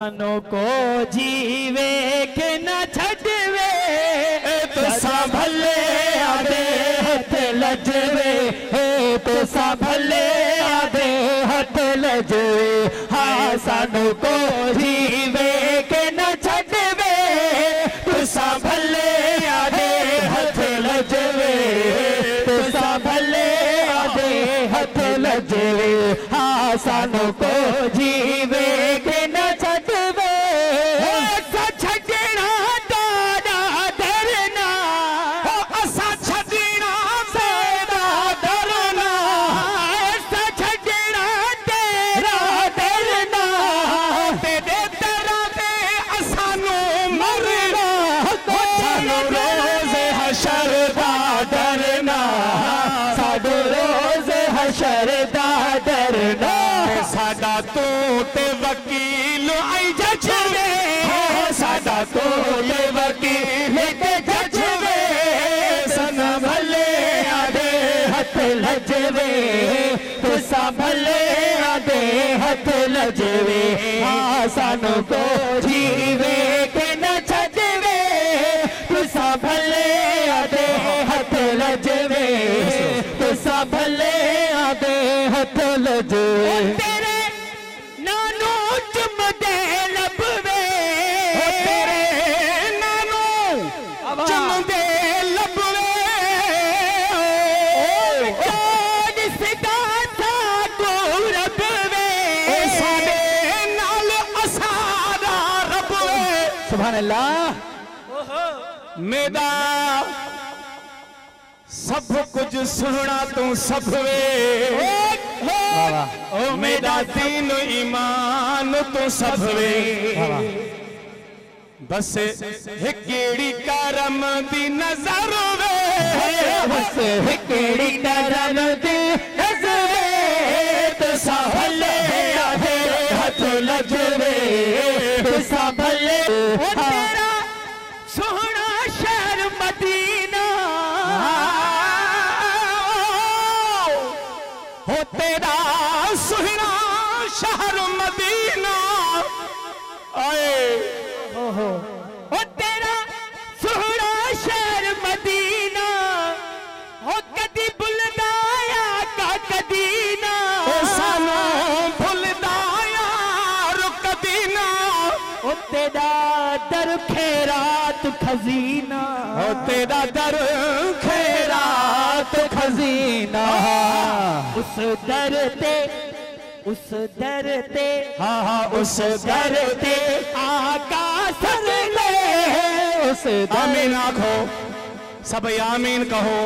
no को जीवे के न छड़वे तुसा भले आदे हथ लजवे तुसा भले आदे हथ लजवे हाँ सानू को जीवे के न छड़वे तुसा भले आदे हथ लजवे तुसा भले आदे हथ लजवे हाँ सानू को जीवे के न शरदा डरना साडा तू ते वकील आई जजवे साडा तू ते वकील ते जजवे सन भले आदे हथ लजवे तुसा भले आदे हथ लजवे हाँ सानू को जीवे के न छजवे तुसा भले आदे हथ लजवे तुसा भले हथ लजवे तेरे नानू चुमदे लबवे तेरे नानू चुमदे लबवे जिसदा था को रबवे साडे नाल असारा रबवे सुभान अल्लाह मेरा सब कुछ सुनना तू सब वे ओ मेरा दीन ईमान तू सब वे बस हिकेड़ी करम दी नजर वे बस हिकेड़ी करम दी नजर वे तुसा भले आदे हथ लजवे तुसा भले तेरा सोहना शहर मदीना हो तेरा सुहना शहर मदीना आए हो तेरा सुहना शहर मदीना हो कदी भुलदाया का कदीना सानू भुलदाया रुक दीना हो तेरा दर खैरात खजीना हो तेरा दर खैरात खजीना उस दर ते हाँ हाँ उस दर ते आका सर ले उस आमीन आखो सब आमीन कहो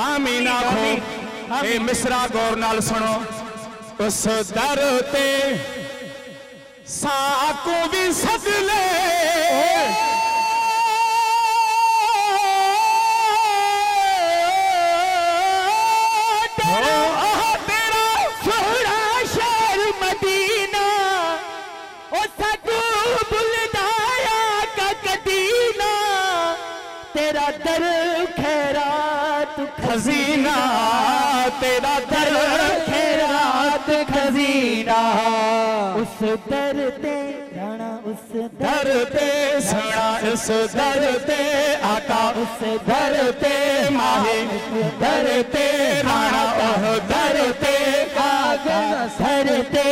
आमीन आखो ए मिसरा गौर नाल सुनो उस दर ते साको भी सद ले तेरा दर खैरात खजीना तेरा दर खैरात खजीना उस दर ते राणा उस दर ते सणा उस दर ते आका उस दर ते माही दर ते राणा ओह दर ते आका सर ते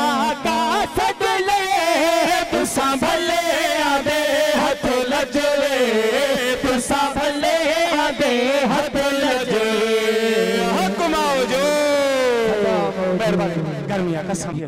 आका सदले तुसा भले आदे हथ लजवे तुसा भले आदे हथ लजवे हुक्म आओ जो मेहरबानी गर्मियां कसम